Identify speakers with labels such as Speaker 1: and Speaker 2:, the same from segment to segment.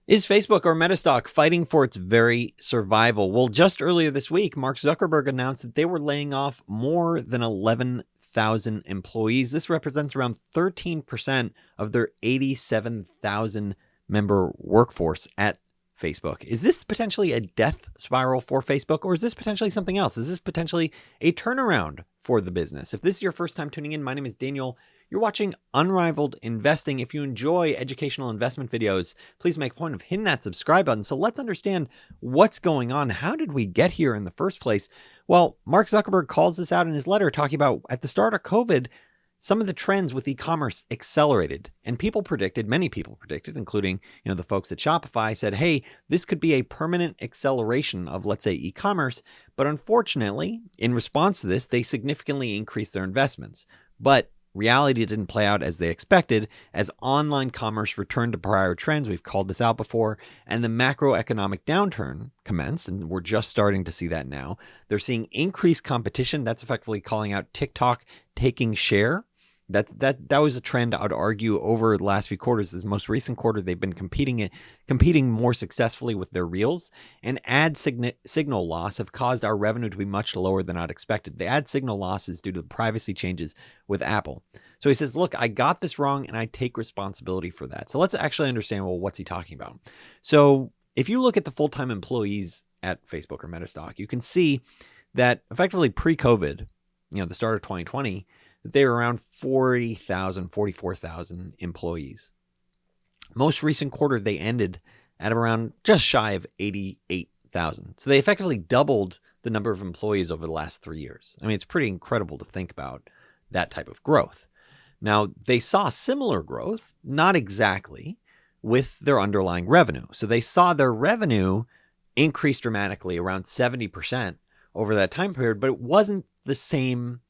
Speaker 1: Is Facebook or Meta stock fighting for its very survival? Well, just earlier this week, Mark Zuckerberg announced that they were laying off more than 11,000 employees. This represents around 13% of their 87,000 member workforce at Facebook. Is this potentially a death spiral for Facebook, or is this potentially something else? Is this potentially a turnaround for the business? If this is your first time tuning in, my name is Daniel. You're watching Unrivaled Investing. If you enjoy educational investment videos, please make a point of hitting that subscribe button. So let's understand what's going on. How did we get here in the first place? Well, Mark Zuckerberg calls this out in his letter, talking about at the start of COVID, some of the trends with e-commerce accelerated, and many people predicted, including, the folks at Shopify, said, hey, this could be a permanent acceleration of, let's say, e-commerce. But unfortunately, in response to this, they significantly increased their investments. But reality didn't play out as they expected, as online commerce returned to prior trends. We've called this out before, and the macroeconomic downturn commenced, and we're just starting to see that now. They're seeing increased competition. That's effectively calling out TikTok taking share. That was a trend, I would argue, over the last few quarters. This most recent quarter, they've been competing more successfully with their reels, and ad signal loss have caused our revenue to be much lower than I'd expected. The ad signal loss is due to the privacy changes with Apple. So he says, look, I got this wrong and I take responsibility for that. So let's actually understand, well, what's he talking about? So if you look at the full-time employees at Facebook or Meta stock, you can see that effectively pre-COVID, the start of 2020, they were around 40,000, 44,000 employees. Most recent quarter, they ended at around just shy of 88,000. So they effectively doubled the number of employees over the last 3 years. I mean, it's pretty incredible to think about that type of growth. Now, they saw similar growth, not exactly, with their underlying revenue. So they saw their revenue increase dramatically, around 70% over that time period, but it wasn't the same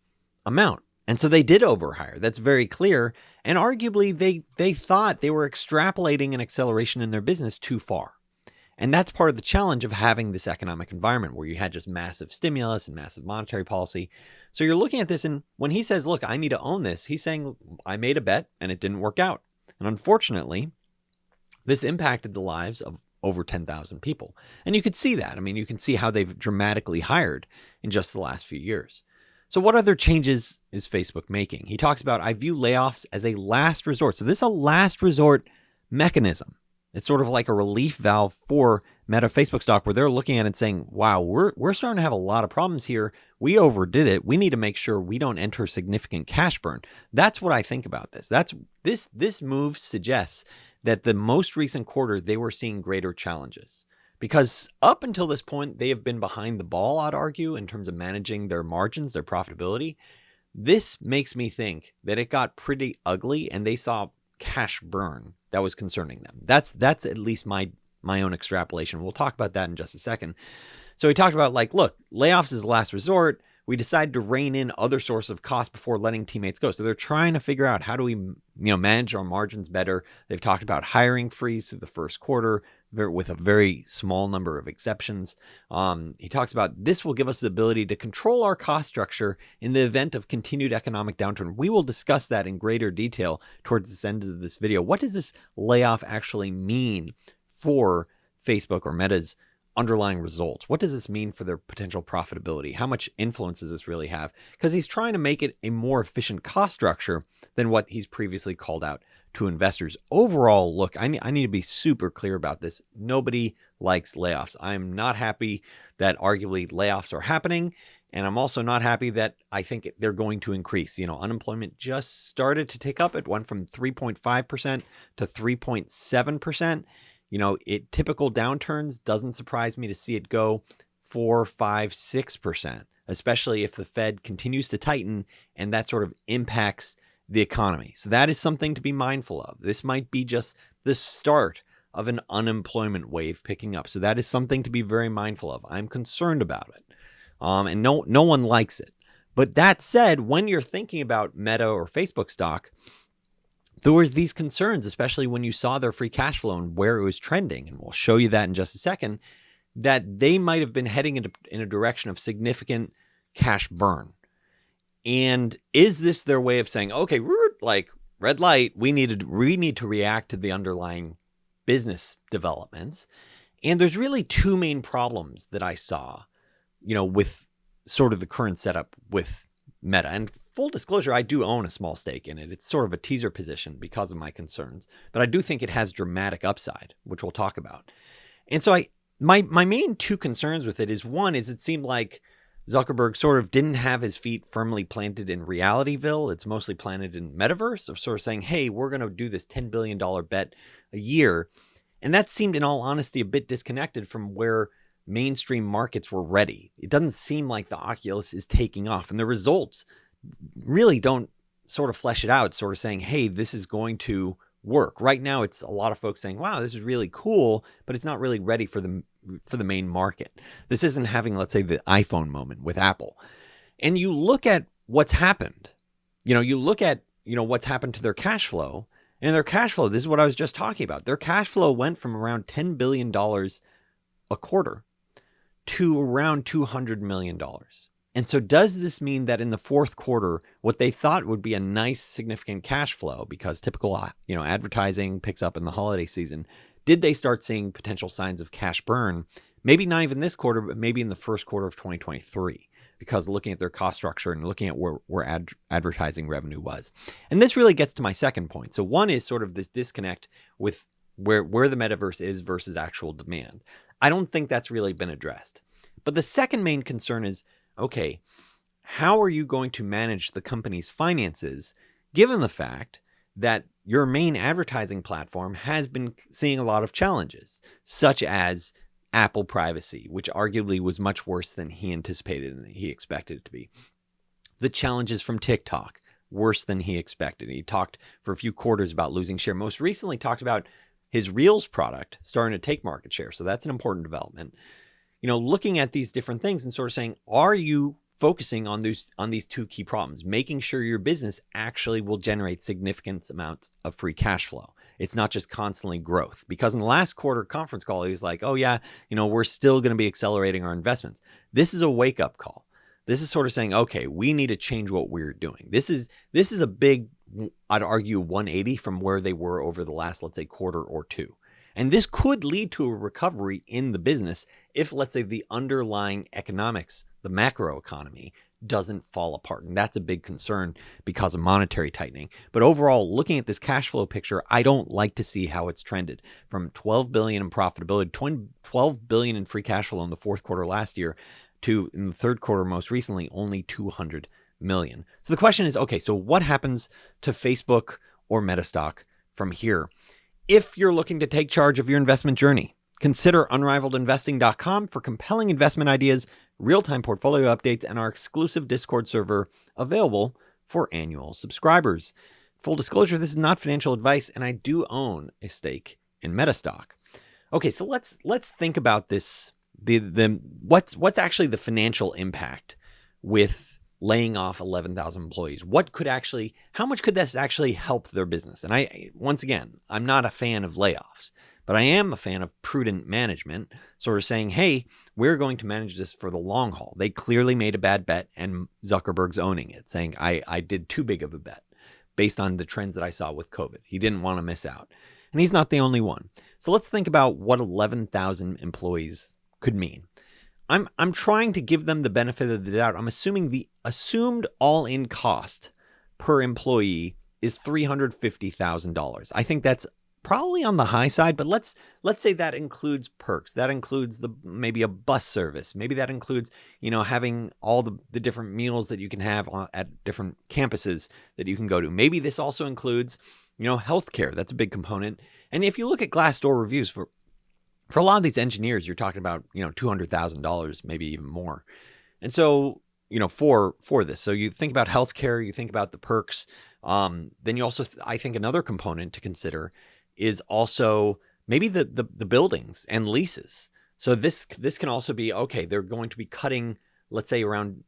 Speaker 1: amount. And so they did overhire. That's very clear. And arguably, they thought they were extrapolating an acceleration in their business too far. And that's part of the challenge of having this economic environment where you had just massive stimulus and massive monetary policy. So you're looking at this, and when he says, look, I need to own this, he's saying, I made a bet and it didn't work out. And unfortunately, this impacted the lives of over 10,000 people. And you could see that. I mean, you can see how they've dramatically hired in just the last few years. So what other changes is Facebook making? He talks about, I view layoffs as a last resort. So this is a last resort mechanism. It's sort of like a relief valve for Meta Facebook stock, where they're looking at it and saying, wow, we're starting to have a lot of problems here. We overdid it. We need to make sure we don't enter significant cash burn. That's what I think about this. This move suggests that the most recent quarter, they were seeing greater challenges. Because up until this point, they have been behind the ball, I'd argue, in terms of managing their margins, their profitability. This makes me think that it got pretty ugly and they saw cash burn that was concerning them. That's at least my own extrapolation. We'll talk about that in just a second. So he talked about, look, layoffs is the last resort. We decided to rein in other sources of cost before letting teammates go. So they're trying to figure out, how do we manage our margins better? They've talked about hiring freeze through the first quarter with a very small number of exceptions. He talks about this will give us the ability to control our cost structure in the event of continued economic downturn. We will discuss that in greater detail towards the end of this video. What does this layoff actually mean for Facebook or Meta's underlying results? What does this mean for their potential profitability? How much influence does this really have? Because he's trying to make it a more efficient cost structure than what he's previously called out to investors. Overall, look, I need to be super clear about this. Nobody likes layoffs. I'm not happy that arguably layoffs are happening. And I'm also not happy that I think they're going to increase. Unemployment just started to tick up. It went from 3.5% to 3.7%. Typical downturns, doesn't surprise me to see it go 4, 5, 6%, especially if the Fed continues to tighten and that sort of impacts the economy. So that is something to be mindful of. This might be just the start of an unemployment wave picking up. So that is something to be very mindful of. I'm concerned about it. And no one likes it. But that said, when you're thinking about Meta or Facebook stock, there were these concerns, especially when you saw their free cash flow and where it was trending. And we'll show you that in just a second, that they might have been heading in a direction of significant cash burn. And is this their way of saying, okay, red light, we need to react to the underlying business developments. And there's really two main problems that I saw, with sort of the current setup with Meta. And full disclosure, I do own a small stake in it. It's sort of a teaser position because of my concerns, but I do think it has dramatic upside, which we'll talk about. And so my main two concerns with it is, one is it seemed like Zuckerberg sort of didn't have his feet firmly planted in Realityville. It's mostly planted in Metaverse, of sort of saying, hey, we're going to do this $10 billion bet a year. And that seemed, in all honesty, a bit disconnected from where mainstream markets were ready. It doesn't seem like the Oculus is taking off, and the results really don't sort of flesh it out, sort of saying, hey, this is going to work. Right now, it's a lot of folks saying, wow, this is really cool, but it's not really ready for the main market. This isn't having, let's say, the iPhone moment with Apple. And you look at what's happened. You look at, what's happened to their cash flow. And their cash flow, this is what I was just talking about. Their cash flow went from around $10 billion a quarter to around $200 million. And so does this mean that in the fourth quarter, what they thought would be a nice, significant cash flow, because typical, advertising picks up in the holiday season, did they start seeing potential signs of cash burn? Maybe not even this quarter, but maybe in the first quarter of 2023, because looking at their cost structure and looking at where advertising revenue was. And this really gets to my second point. So one is sort of this disconnect with where the metaverse is versus actual demand. I don't think that's really been addressed. But the second main concern is, okay, how are you going to manage the company's finances, given the fact that your main advertising platform has been seeing a lot of challenges, such as Apple privacy, which arguably was much worse than he anticipated and he expected it to be. The challenges from TikTok, worse than he expected. He talked for a few quarters about losing share. Most recently talked about his Reels product starting to take market share. So that's an important development. Looking at these different things and sort of saying, are you focusing on these two key problems, making sure your business actually will generate significant amounts of free cash flow? It's not just constantly growth, because in the last quarter conference call, he was like, oh yeah, we're still going to be accelerating our investments. This is a wake up call. This is sort of saying, okay, we need to change what we're doing. This is a big, I'd argue, 180 from where they were over the last, let's say, quarter or two. And this could lead to a recovery in the business if, let's say, the underlying economics, the macro economy, doesn't fall apart. And that's a big concern because of monetary tightening. But overall, looking at this cash flow picture, I don't like to see how it's trended from $12 billion in profitability, $12 billion in free cash flow in the fourth quarter last year, to in the third quarter, most recently, only $200 million. So the question is, okay, so what happens to Facebook or Meta stock from here? If you're looking to take charge of your investment journey, consider unrivaledinvesting.com for compelling investment ideas, real-time portfolio updates, and our exclusive Discord server available for annual subscribers. Full disclosure, this is not financial advice, and I do own a stake in Meta stock. Okay, so let's think about this. What's actually the financial impact with laying off 11,000 employees? How much could this actually help their business? And once again, I'm not a fan of layoffs, but I am a fan of prudent management, sort of saying, hey, we're going to manage this for the long haul. They clearly made a bad bet, and Zuckerberg's owning it, saying, I did too big of a bet based on the trends that I saw with COVID. He didn't want to miss out. And he's not the only one. So let's think about what 11,000 employees could mean. I'm trying to give them the benefit of the doubt. I'm assuming the assumed all-in cost per employee is $350,000. I think that's probably on the high side, but let's say that includes perks. That includes maybe a bus service. Maybe that includes, having all the different meals that you can have at different campuses that you can go to. Maybe this also includes, healthcare. That's a big component. And if you look at Glassdoor reviews for a lot of these engineers, you're talking about, $200,000, maybe even more. And so, for this, so you think about healthcare, you think about the perks. Then you also, I think another component to consider is also maybe the buildings and leases. So this can also be, okay, they're going to be cutting, let's say, around,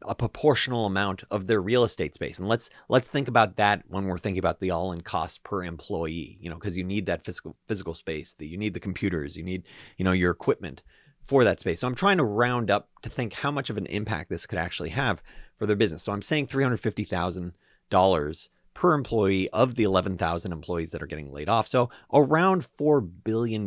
Speaker 1: a proportional amount of their real estate space. And let's think about that when we're thinking about the all-in cost per employee, because you need that physical space, that you need the computers, you need, your equipment for that space. So I'm trying to round up to think how much of an impact this could actually have for their business. So I'm saying $350,000 per employee of the 11,000 employees that are getting laid off. So around $4 billion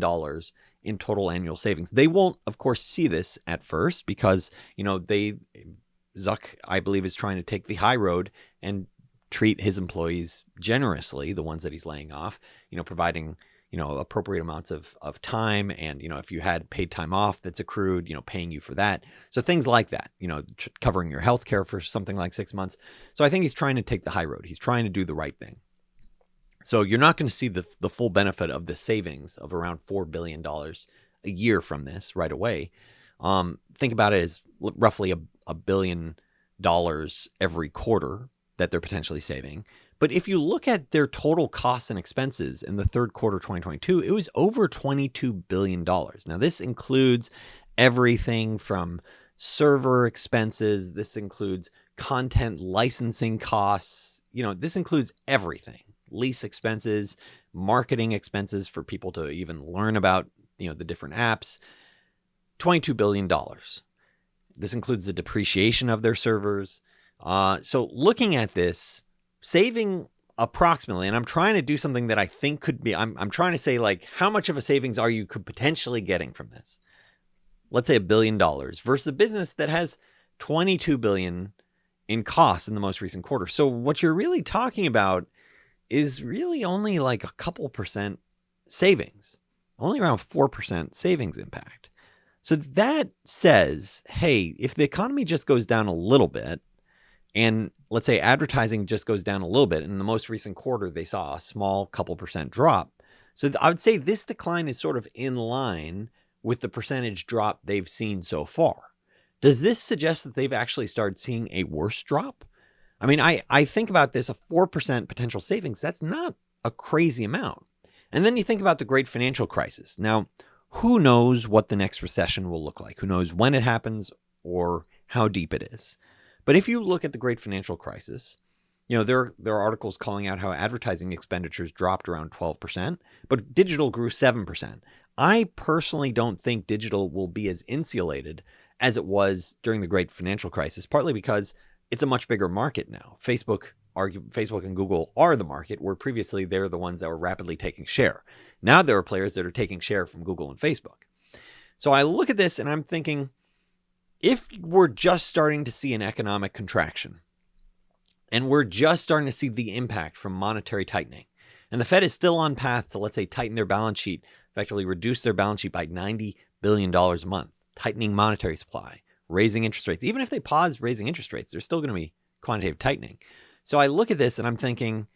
Speaker 1: in total annual savings. They won't, of course, see this at first because, Zuck, I believe, is trying to take the high road and treat his employees generously, the ones that he's laying off, providing, appropriate amounts of time. And, if you had paid time off that's accrued, paying you for that. So things like that, covering your health care for something like 6 months. So I think he's trying to take the high road. He's trying to do the right thing. So you're not going to see the full benefit of the savings of around $4 billion a year from this right away. Think about it as roughly $1 billion every quarter that they're potentially saving. But if you look at their total costs and expenses in the third quarter 2022, it was over $22 billion. Now, this includes everything from server expenses. This includes content licensing costs. This includes everything. Lease expenses, marketing expenses for people to even learn about, the different apps. $22 billion. This includes the depreciation of their servers. So looking at this, saving approximately, and I'm trying to do something that I think could be, I'm trying to say, like, how much of a savings are you could potentially getting from this? Let's say $1 billion versus a business that has $22 billion in costs in the most recent quarter. So what you're really talking about is really only like a couple percent savings, only around 4% savings impact. So that says, hey, if the economy just goes down a little bit, and let's say advertising just goes down a little bit, in the most recent quarter, they saw a small couple percent drop. So I would say this decline is sort of in line with the percentage drop they've seen so far. Does this suggest that they've actually started seeing a worse drop? I mean, I think about this, a 4% potential savings, that's not a crazy amount. And then you think about the great financial crisis. Now, who knows what the next recession will look like? Who knows when it happens or how deep it is? But if you look at the great financial crisis, there are articles calling out how advertising expenditures dropped around 12%, but digital grew 7%. I personally don't think digital will be as insulated as it was during the great financial crisis, partly because it's a much bigger market now. Facebook and Google are the market, where previously they're the ones that were rapidly taking share. Now there are players that are taking share from Google and Facebook. So I look at this and I'm thinking, if we're just starting to see an economic contraction and we're just starting to see the impact from monetary tightening, and the Fed is still on path to, let's say, tighten their balance sheet, effectively reduce their balance sheet by $90 billion a month, tightening monetary supply, raising interest rates. Even if they pause raising interest rates, there's still going to be quantitative tightening. So I look at this and I'm thinking,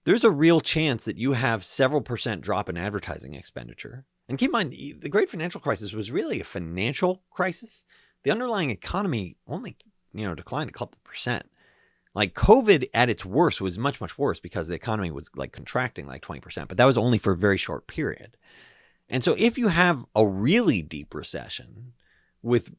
Speaker 1: there's a real chance that you have several percent drop in advertising expenditure. And keep in mind, the great financial crisis was really a financial crisis. The underlying economy only, declined a couple percent. Like COVID at its worst was much, much worse because the economy was like contracting like 20%, but that was only for a very short period. And so if you have a really deep recession with,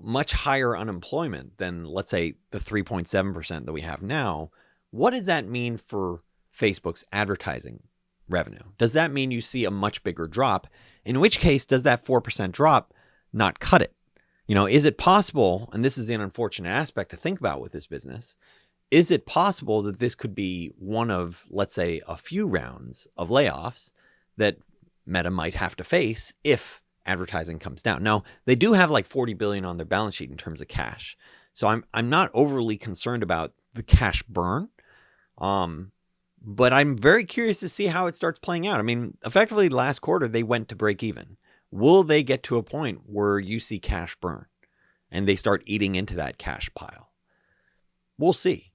Speaker 1: much higher unemployment than, let's say, the 3.7% that we have now, what does that mean for Facebook's advertising revenue? Does that mean you see a much bigger drop? In which case, does that 4% drop not cut it? Is it possible, and this is an unfortunate aspect to think about with this business, is it possible that this could be one of, let's say, a few rounds of layoffs that Meta might have to face if advertising comes down? Now, they do have like $40 billion on their balance sheet in terms of cash. So I'm not overly concerned about the cash burn. But I'm very curious to see how it starts playing out. I mean, effectively last quarter, they went to break even. Will they get to a point where you see cash burn and they start eating into that cash pile? We'll see.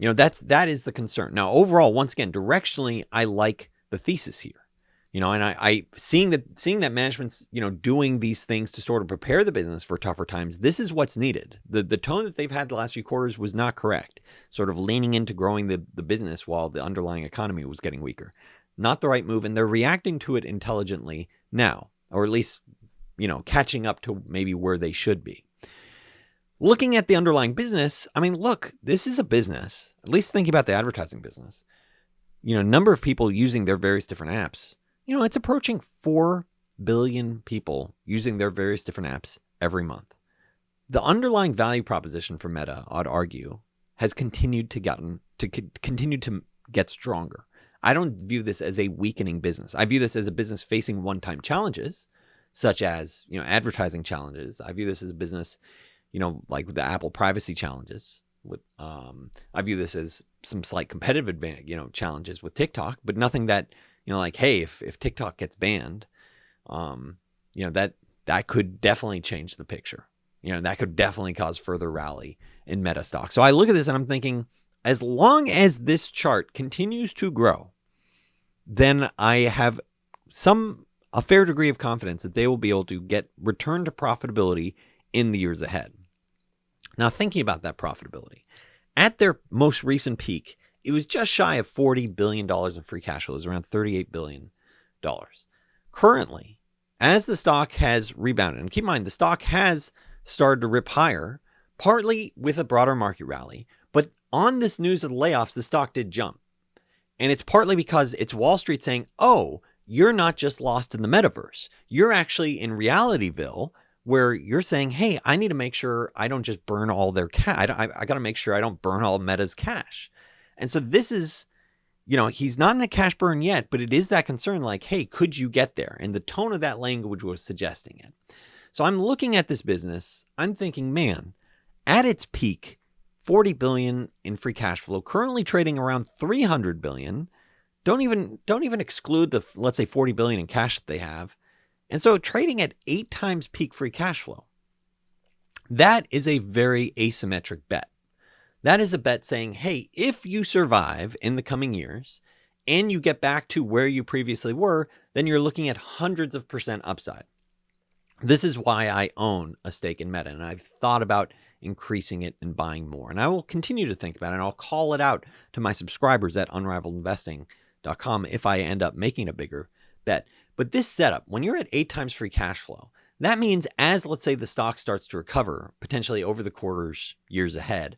Speaker 1: That is the concern. Now, overall, once again, directionally, I like the thesis here. And I seeing that management's, doing these things to sort of prepare the business for tougher times. This is what's needed. The tone that they've had the last few quarters was not correct. Sort of leaning into growing the business while the underlying economy was getting weaker. Not the right move. And they're reacting to it intelligently now, or at least, catching up to maybe where they should be. Looking at the underlying business, I mean, look, this is a business, at least thinking about the advertising business, number of people using their various different apps. It's approaching 4 billion people using their various different apps every month. The underlying value proposition for Meta, I'd argue, has continued to to continue to get stronger. I don't view this as a weakening business. I view this as a business facing one-time challenges, such as, advertising challenges. I view this as a business, like the Apple privacy challenges. I view this as some slight competitive advantage, challenges with TikTok, but nothing that, like, hey, if TikTok gets banned, that could definitely change the picture. That could definitely cause further rally in Meta stock. So I look at this and I'm thinking, as long as this chart continues to grow, then I have a fair degree of confidence that they will be able to return to profitability in the years ahead. Now, thinking about that profitability, at their most recent peak, it was just shy of $40 billion in free cash flow. It was around $38 billion. Currently, as the stock has rebounded, and keep in mind, the stock has started to rip higher, partly with a broader market rally, but on this news of the layoffs, the stock did jump. And it's partly because it's Wall Street saying, oh, you're not just lost in the metaverse. You're actually in Realityville, where you're saying, hey, I need to make sure I don't just burn all their cash. I got to make sure I don't burn all Meta's cash. And so this is, he's not in a cash burn yet, but it is that concern like, hey, could you get there? And the tone of that language was suggesting it. So I'm looking at this business. I'm thinking, man, at its peak, $40 billion in free cash flow, currently trading around $300 billion. Don't even exclude the, let's say, $40 billion in cash that they have. And so trading at 8 times peak free cash flow, that is a very asymmetric bet. That is a bet saying, hey, if you survive in the coming years and you get back to where you previously were, then you're looking at hundreds of % upside. This is why I own a stake in Meta, and I've thought about increasing it and buying more. And I will continue to think about it, and I'll call it out to my subscribers at unrivaledinvesting.com if I end up making a bigger bet. But this setup, when you're at 8 times free cash flow, that means as, let's say, the stock starts to recover, potentially over the quarters, years ahead,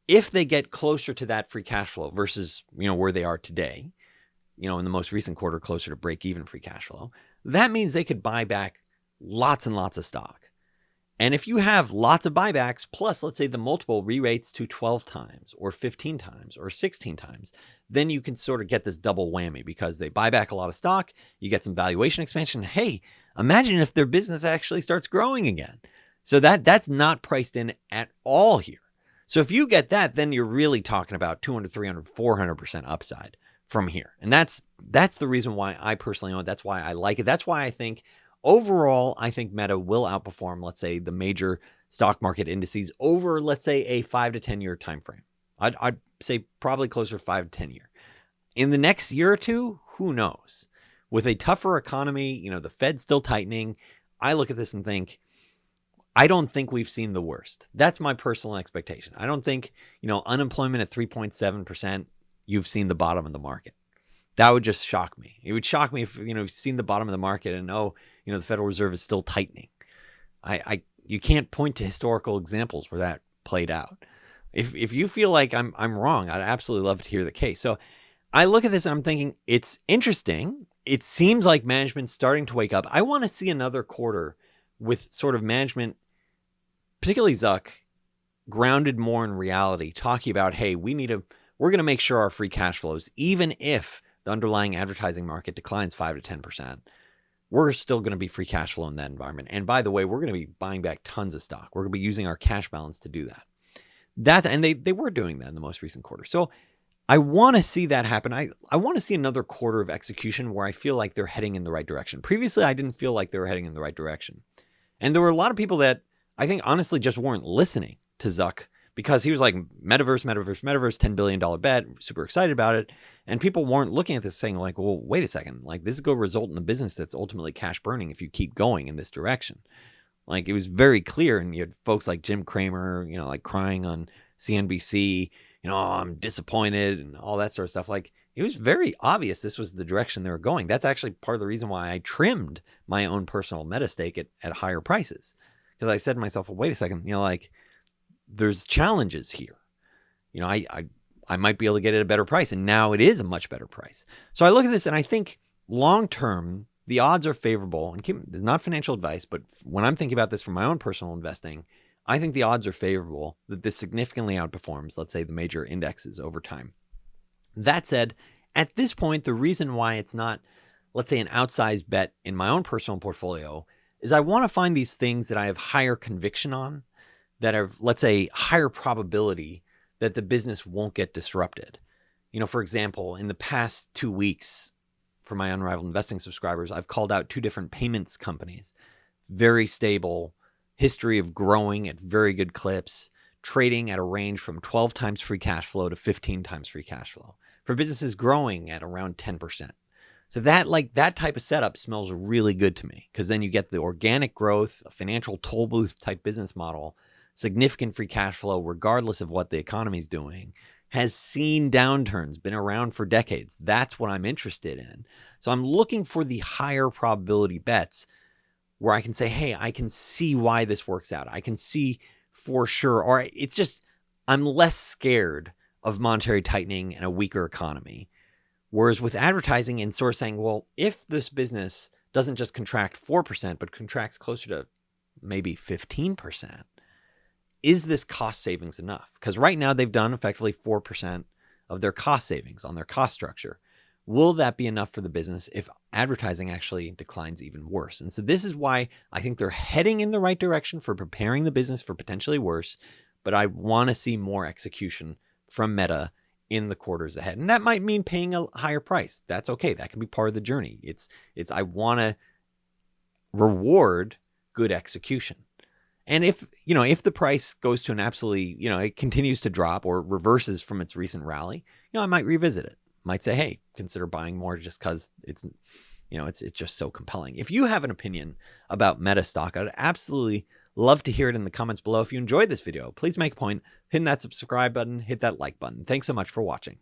Speaker 1: if they get closer to that free cash flow versus, where they are today, in the most recent quarter, closer to break even free cash flow, that means they could buy back lots and lots of stock. And if you have lots of buybacks, plus let's say the multiple re-rates to 12 times or 15 times or 16 times, then you can sort of get this double whammy because they buy back a lot of stock, you get some valuation expansion. Hey, imagine if their business actually starts growing again. So that's not priced in at all here. So if you get that, then you're really talking about 200, 300, 400% upside from here. And that's the reason why I personally own it. That's why I like it. That's why I think overall, I think Meta will outperform, let's say, the major stock market indices over, let's say, a 5 to 10 year time frame. I'd say probably closer to 5 to 10 year. In the next year or two, who knows? With a tougher economy, the Fed's still tightening. I look at this and think, I don't think we've seen the worst. That's my personal expectation. I don't think, unemployment at 3.7%, you've seen the bottom of the market. That would just shock me. It would shock me if, you've seen the bottom of the market and, the Federal Reserve is still tightening. You can't point to historical examples where that played out. If you feel like I'm wrong, I'd absolutely love to hear the case. So I look at this and I'm thinking, it's interesting. It seems like management's starting to wake up. I want to see another quarter with sort of management, particularly Zuck, grounded more in reality, talking about, hey, we're going to make sure our free cash flows, even if the underlying advertising market declines 5 to 10%, we're still going to be free cash flow in that environment. And by the way, we're going to be buying back tons of stock. We're going to be using our cash balance to do that. And they were doing that in the most recent quarter. So I want to see that happen. I want to see another quarter of execution where I feel like they're heading in the right direction. Previously, I didn't feel like they were heading in the right direction. And there were a lot of people that I think honestly just weren't listening to Zuck because he was like, metaverse, $10 billion bet, super excited about it. And people weren't looking at this saying like, well, wait a second, like this is going to result in a business that's ultimately cash burning if you keep going in this direction. Like it was very clear. And you had folks like Jim Cramer, like crying on CNBC, oh, I'm disappointed and all that sort of stuff. Like it was very obvious this was the direction they were going. That's actually part of the reason why I trimmed my own personal Meta stake at higher prices. Because I said to myself, well, wait a second, like there's challenges here. I might be able to get it at a better price. And now it is a much better price. So I look at this and I think long term, the odds are favorable. And it's not financial advice, but when I'm thinking about this from my own personal investing, I think the odds are favorable that this significantly outperforms, let's say, the major indexes over time. That said, at this point, the reason why it's not, let's say, an outsized bet in my own personal portfolio is I want to find these things that I have higher conviction on, that have, let's say, higher probability that the business won't get disrupted. For example, in the past 2 weeks for my Unrivaled Investing subscribers, I've called out 2 different payments companies, very stable, history of growing at very good clips, trading at a range from 12 times free cash flow to 15 times free cash flow for businesses growing at around 10%. So that type of setup smells really good to me, because then you get the organic growth, a financial toll booth type business model, significant free cash flow regardless of what the economy is doing, has seen downturns, been around for decades. That's what I'm interested in. So I'm looking for the higher probability bets where I can say, hey, I can see why this works out. I can see for sure, or it's just, I'm less scared of monetary tightening and a weaker economy. Whereas with advertising and sort of saying, well, if this business doesn't just contract 4%, but contracts closer to maybe 15%, is this cost savings enough? Because right now they've done effectively 4% of their cost savings on their cost structure. Will that be enough for the business if advertising actually declines even worse? And so this is why I think they're heading in the right direction for preparing the business for potentially worse, but I want to see more execution from Meta in the quarters ahead. And that might mean paying a higher price. That's okay. That can be part of the journey. It's I want to reward good execution. And if the price goes to an absolutely, it continues to drop or reverses from its recent rally, I might revisit it. Might say, hey, consider buying more just because it's just so compelling. If you have an opinion about Meta stock, I'd absolutely love to hear it in the comments below. If you enjoyed this video, please make a point, hit that subscribe button, hit that like button. Thanks so much for watching.